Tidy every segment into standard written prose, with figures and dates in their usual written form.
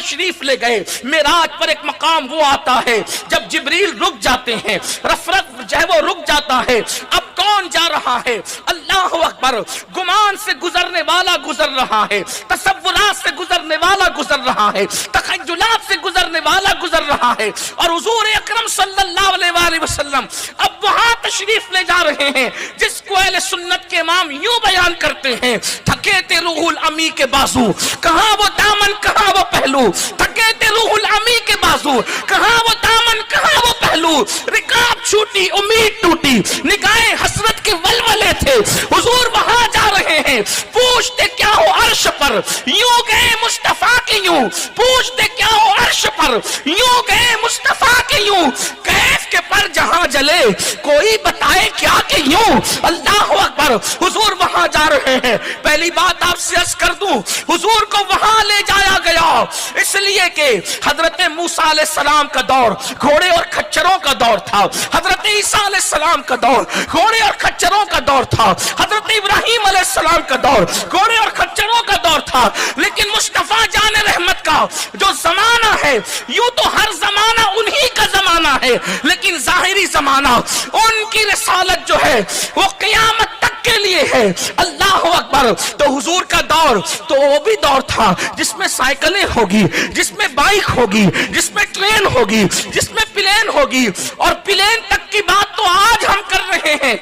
تشریف لے گئے. معراج پر ایک مقام وہ آتا ہے جب جبریل رک جاتے ہیں, رفرف جو ہے وہ رک جاتا ہے. اب کون جا رہا ہے؟ اللہ اکبر. گمان سے گزرنے والا گزر رہا ہے, تصورات سے گزرنے والا گزر رہا ہے, تخیلات سے گزرنے والا گزر رہا ہے. اور حضور اکرم صلی اللہ علیہ وآلہ وسلم اب وہاں تشریف لے جا رہے ہیں جس کو اہل سنت کے امام یوں بیان کرتے ہیں, تھکے تھے روح الامی کے بازو, کہاں وہ دامن کہاں وہ پہلو. تھکے تھے روح الامی کے بازو, کہاں وہ دامن کہاں وہ پہلو. رکاب چھوٹی امید ٹوٹی, نگاہیں حسرت کے ولولے تھے. حضور وہاں جا رہے ہیں, پوچھتے کیا ہو عرش پر, یوں گئے مصطفیٰ کے یوں. پوچھتے کیا ہو عرش پر, یوں گئے مصطفیٰ کے یوں. کیف کے پر جہاں جلے, کوئی بتائے کیا کہ یوں. اللہ اکبر. حضور وہاں جا رہے ہیں. پہلی بات آپ سے عرض کر دوں, حضور کو وہاں لے جایا گیا اس لیے کہ حضرت موسیٰ علیہ السلام کا دور گھوڑے اور کھچروں کا دور تھا. حضرت عیسیٰ علیہ السلام کا دور گھوڑے اور کھچروں کا دور تھا. حضرت ابراہیم علیہ السلام کا دور گھوڑے اور کھچروں کا دور تھا. لیکن مصطفیٰ جان رحمت کا جو زمانہ ہے, یوں تو ہر زمانہ انہی کا زمانہ ہے, لیکن ظاہری زمانہ ان کی رسالت جو ہے وہ قیامت تک کے لیے ہے. اللہ اکبر. تو حضور کا دور تو وہ بھی دور تھا جس میں سائیکلیں ہوگی, جس میں بائک ہوگی, جس میں ٹرین ہوگی, جس میں پلین ہوگی. اور پلین تک کی بات تو آج ہم کر رہے ہیں.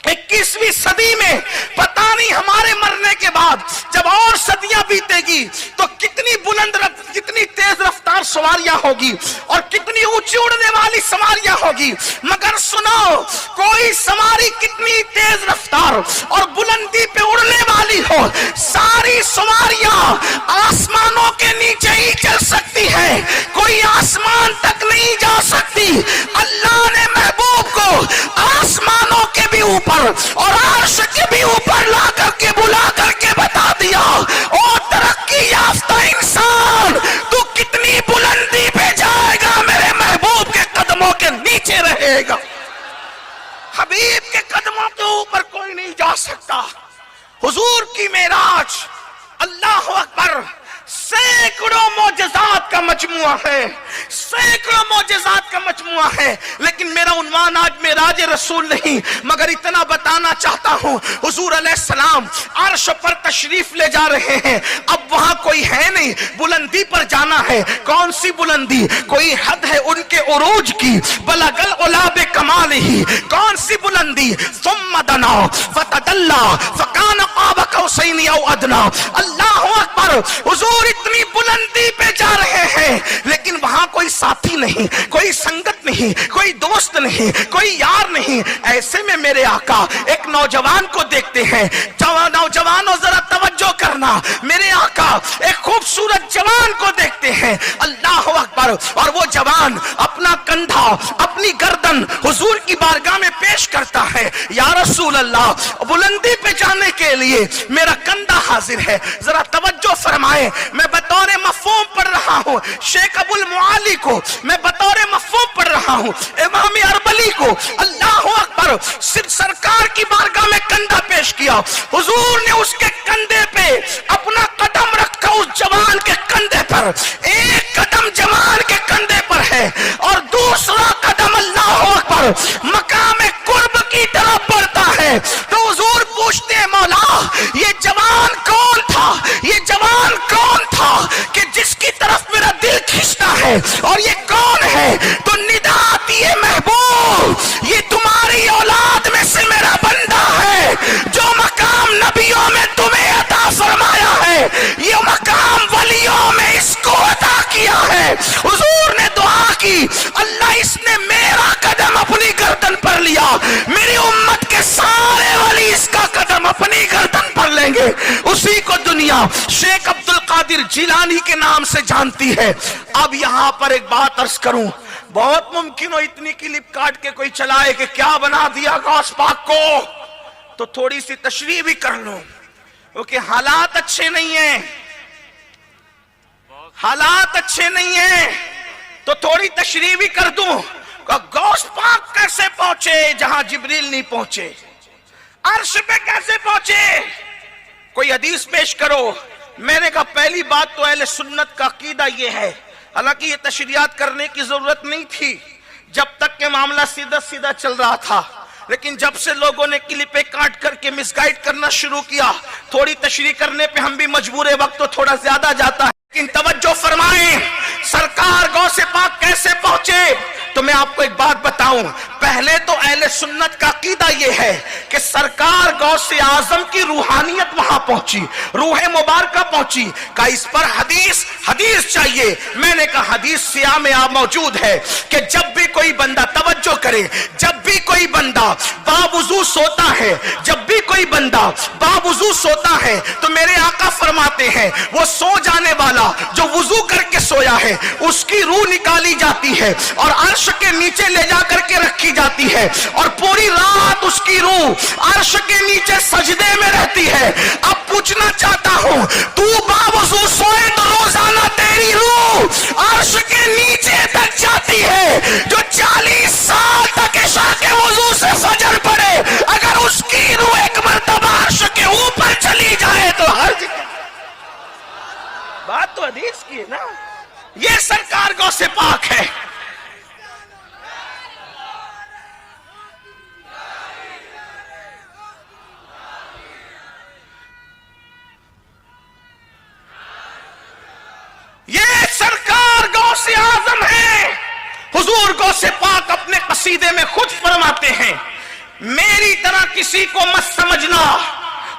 21ویں صدی میں پتہ نہیں ہمارے مرنے کے بعد جب اور صدیاں بیتے گی تو کتنی بلند کتنی تیز رفتار سواریاں ہوگی اور کتنی اونچی اڑنے والی سواریاں ہوگی. مگر سنو, کوئی سواری کتنی تیز رفتار اور بلندی پہ اڑنے والی ہو, ساری سواریاں آسمانوں کے نیچے ہی چل سکتی ہے, کوئی آسمان تک نہیں جا سکتی. اللہ نے محبوب کو آسمانوں کے بھی اوپر اور عرش کے بھی اوپر لا کر کے بلا کر کے بتا دیا, او ترقی یافتہ انسان, تو کتنی بلندی پہ جائے گا, میرے محبوب کے قدموں کے نیچے رہے گا. حبیب کے قدموں کے اوپر کوئی نہیں جا سکتا. حضور کی معراج اللہ اکبر سینکڑوں معجزات کا مجموعہ ہے, سینکڑوں معجزات کا مجموعہ ہے. لیکن میرا عنوان آج معراج رسول نہیں, مگر اتنا بتانا چاہتا ہوں, حضور علیہ السلام عرش پر تشریف لے جا رہے ہیں. اب وہاں کوئی ہے نہیں, بلندی پر جانا ہے. کون سی بلندی؟ کوئی حد ہے ان کے عروج کی. بلغ العلا بکمالہ, کون سی بلندی؟ ثم دنا فتدلی فکان قاب قوسین او ادنی. اللہ اکبر. حضور اتنی بلندی پہ جا رہے ہیں, لیکن وہاں کوئی ساتھی نہیں, کوئی سنگت نہیں, کوئی دوست نہیں, کوئی یار نہیں. ایسے میں میرے آقا ایک نوجوان کو دیکھتے ہیں. نوجوانوں ذرا توجہ کرنا, میرے آقا ایک خوبصورت جوان کو دیکھتے ہیں. اللہ اکبر. اور وہ جوان اپنا کندھا اپنی گردن حضور کی بارگاہ میں پیش کرتا ہے, یا رسول اللہ بلندی پہ جانے کے لیے میرا کندھا حاضر ہے, ذرا توجہ فرمائیں. میں بطور مفہوم پڑھ رہا ہوں, شیخ ابو المعالی کو میں بطور مفہوم پڑھ رہا ہوں, امام اربلی کو. اللہ اکبر. سرکار کی بارگاہ میں کندھا پیش کیا, حضور نے اس کے کندھے پہ اپنا قدم رکھا, اس جوان کے کندھے پر. ایک قدم جوان کے کندھے پر ہے اور دوسرا قدم اللہ اکبر مقام قرب کی طرف بڑھتا ہے. تو حضور پوچھتے ہیں, مولا یہ جوان کون تھا, یہ جوان کون تھا کہ جس کی طرف میرا دل کھنچتا ہے, اور یہ کون ہے؟ تو ندا آتی ہے, محبوب یہ تمہاری اولاد میں سے میرا بندہ ہے, جو مقام نبیوں میں تمہیں عطا فرمایا ہے, یہ مقام ولیوں میں اس کو عطا کیا ہے. حضور نے دعا کی, اللہ اس نے میرا قدم اپنی گردن پر لیا, میری امت کے سارے ولی اس کا قدم اپنی گردن پر لیں گے. اسی کو دنیا شیخ عبد القادر جیلانی کے نام سے جانتی ہے. اب یہاں پر ایک بات عرض کروں, بہت ممکن ہو اتنی کلپ کاٹ کے کوئی چلائے کہ کیا بنا دیا غوث پاک کو, تو تھوڑی سی تشریح بھی کر لوں, کیونکہ حالات اچھے نہیں ہیں, حالات اچھے نہیں ہیں, تو تھوڑی تشریح بھی کر دوں. غوث پاک کیسے پہنچے جہاں جبریل نہیں پہنچے, عرش پہ کیسے پہنچے؟ کوئی حدیث پیش کرو, میں نے کہا پہلی بات تو اہل سنت کا عقیدہ یہ ہے، حالانکہ یہ تشریحات کرنے کی ضرورت نہیں تھی جب تک کہ معاملہ سیدھا سیدھا چل رہا تھا، لیکن جب سے لوگوں نے کلپیں کاٹ کر کے مس گائیڈ کرنا شروع کیا، تھوڑی تشریح کرنے پہ ہم بھی مجبور، وقت تو تھوڑا زیادہ جاتا ہے، لیکن توجہ فرمائیں سرکار غوث پاک کیسے پہنچے؟ تو میں آپ کو ایک بات بتاؤں، پہلے تو اہل سنت کا عقیدہ یہ ہے کہ سرکار غوث اعظم کی روحانیت وہاں پہنچی، روح مبارکہ پہنچی، کہ اس پر حدیث چاہیے۔ میں نے کہا حدیث سیاہ میں موجود ہے کہ جب بھی کوئی بندہ، توجہ کرے، جب بھی کوئی بندہ باوضو سوتا ہے، جب بھی کوئی بندہ باوضو سوتا ہے تو میرے آقا فرماتے ہیں وہ سو جانے والا جو وضو کر کے سویا ہے اس کی روح نکالی جاتی ہے اور عرش کے نیچے لے جا کر کے رکھی جاتی ہے، اور پوری رات اس کی روح عرش کے نیچے سجدے میں رہتی ہے۔ اب پوچھنا چاہتا ہوں، تو باوضو سوئے تو روزانہ تیری روح عرش کے نیچے تک جاتی ہے، جو 40 سال تک عشاء کے وضو سے فجر پڑے، اگر اس کی روح ایک مرتبہ عرش کے اوپر چلی جائے تو حرج کیا؟ بات تو حدیث کی ہے نا، یہ سرکار غوث پاک ہے۔ یہ سرکار غوث اعظم ہے۔ حضور غوث پاک اپنے قصیدے میں خود فرماتے ہیں، میری طرح کسی کو مت سمجھنا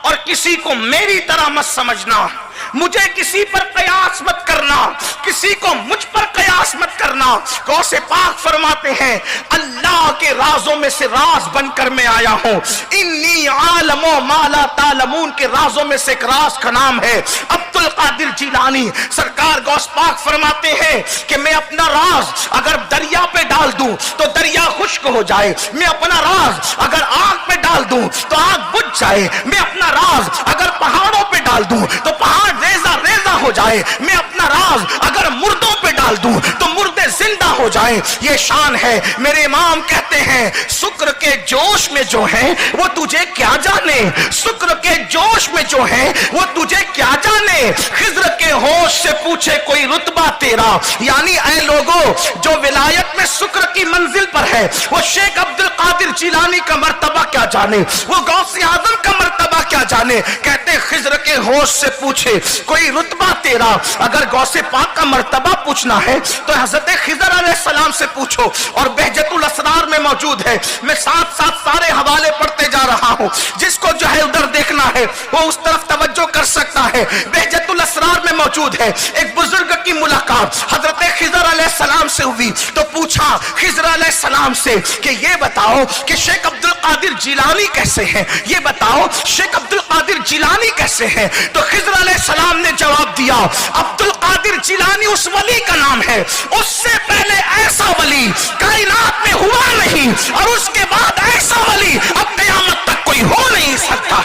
اور کسی کو میری طرح مت سمجھنا، مجھے کسی پر قیاس مت کرنا، کسی کو مجھ پر قیاس مت کرنا۔ غوث پاک فرماتے ہیں اللہ کے رازوں میں سے راز بن کر میں آیا ہوں، انی عالم ما لا تعلمون کے رازوں میں سے ایک راز کا نام ہے عبد القادر جیلانی۔ سرکار غوث پاک فرماتے ہیں کہ میں اپنا راز اگر دریا پہ ڈال دوں تو دریا خشک ہو جائے، میں اپنا راز اگر آگ پہ ڈال دوں تو آگ بجھ جائے، میں اپنا راز اگر پہاڑوں پہ ڈال دوں تو پہاڑ ریزہ ریزہ ہو جائے، میں اپنا راز اگر مردوں پہ ڈال دوں تو مردے زندہ ہو جائیں۔ یہ شان ہے۔ میرے امام کہتے ہیں سکر کے جوش میں جو ہے وہ تجھے کیا جانے، سکر کے جوش میں جو ہے وہ تجھے کیا جانے، خضر کے ہوش سے پوچھے کوئی رتبہ تیرا، یعنی اے لوگوں جو ولایت میں سکر کی منزل پر ہے وہ شیخ عبد القادر جیلانی کا مرتبہ کیا جانے، وہ غوث اعظم کا مرتبہ کیا جانے۔ کہتے ہیں خضر کے ہوش سے پوچھے کوئی رتبہ تیرا، اگر غوث پاک کا مرتبہ پوچھنا ہے تو حضرت خضر علیہ السلام سے پوچھو، اور بہجت الاسرار میں موجود ہے۔ میں ساتھ ساتھ سارے حوالے پڑھتے جا رہا ہوں، جس کو جو ہے ادھر دیکھنا ہے وہ اس طرف توجہ کر سکتا ہے۔ بہجت الاسرار میں موجود ہے ایک بزرگ کی ملاقات حضرت خضر علیہ السلام سے ہوئی تو پوچھا خضر علیہ السلام سے کہ یہ بتاؤ کہ شیخ عبد القادر جیلانی کیسے ہیں، یہ بتاؤ شیخ عبد القادر جیلانی کیسے ہیں؟ تو خضر علیہ السلام نے جواب دیا عبد القادر جیلانی اس ولی کا نام ہے، اس سے پہلے ایسا ولی کائنات میں ہوا نہیں، اور اس کے بعد ایسا ولی اب قیامت تک کوئی ہو نہیں سکتا۔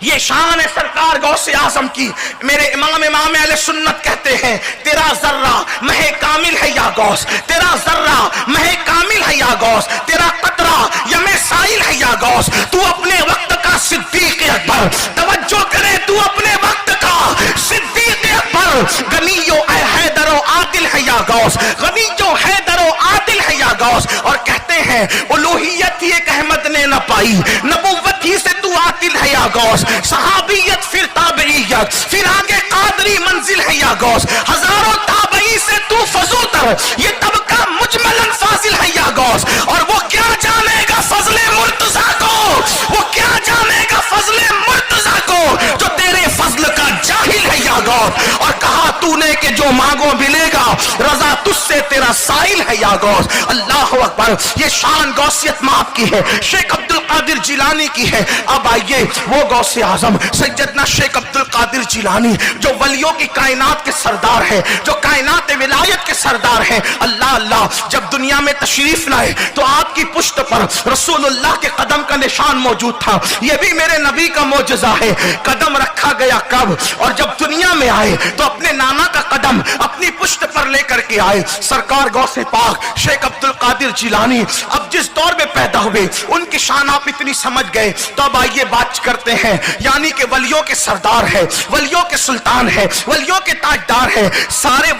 یہ شان ہے سرکار غوث اعظم کی۔ میرے امام اہل سنت کہتے ہیں تیرا ذرہ مہ کامل ہے یا غوث، تیرا ذرہ مہ کامل ہے یا غوث، تیرا قطرہ یم سائل ہے یا غوث، تو اپنے وقت کا صدیق اکبر، توجہ کرے تو اپنے وقت کا صدیق اکبر، غنیو اے حیدر و عادل ہے یا غوث، غنیو حیدر و عادل ہے یا غوث۔ اور کہتے ہیں الوہیت ہی ایک احمد نے نہ پائی، نبوت ہی سے تو عاطل ہے یا غوث، صحابیت پھر تابعیت پھر آگے قادری منزل ہے یا غوث، ہزاروں تابعی سے تو فضوتر یہ طبقہ مجملاً فاضل ہے یا غوث۔ اور وہ کیا جانے گا فضل مرتضیٰ کو، وہ کیا جانے گا فضل مرتضیٰ کو جو تیرے فضل کا جاہل ہے یا غوث۔ اور کہا تو نے کہ جو مانگو ملے گا، رضا تجھ سے تیرا سائل ہے یا غوث۔ اللہ اکبر۔ یہ شان غوثیت ماپ کی ہے، شیخ عبد القادر جیلانی کی ہے۔ اب آئیے وہ غوث اعظم سیدنا شیخ عبد القادر جیلانی جو ولیوں کی کائنات کے سردار ہے، جو کائنات ولایت کے سردار ہیں، اللہ اللہ جب دنیا میں تشریف لائے تو آپ کی پشت پر رسول اللہ کے قدم کا نشان موجود تھا۔ یہ بھی میرے نبی کا معجزہ ہے۔ قدم رکھا گیا کب؟ اور جب دنیا میں آئے تو اپنے نانا کا قدم اپنی پشت پر لے کر کے آئے سرکار غوث پاک شیخ عبد القادر جیلانی اب جس دور میں پیدا ہوئے ان کی شان آپ اتنی سمجھ گئے. تو اب آئیے بات کرتے ہیں یعنی کہ ولیوں کے سردار ہے, ولیوں کے سلطان ہے, ولیوں کے تاجدار ہے, سارے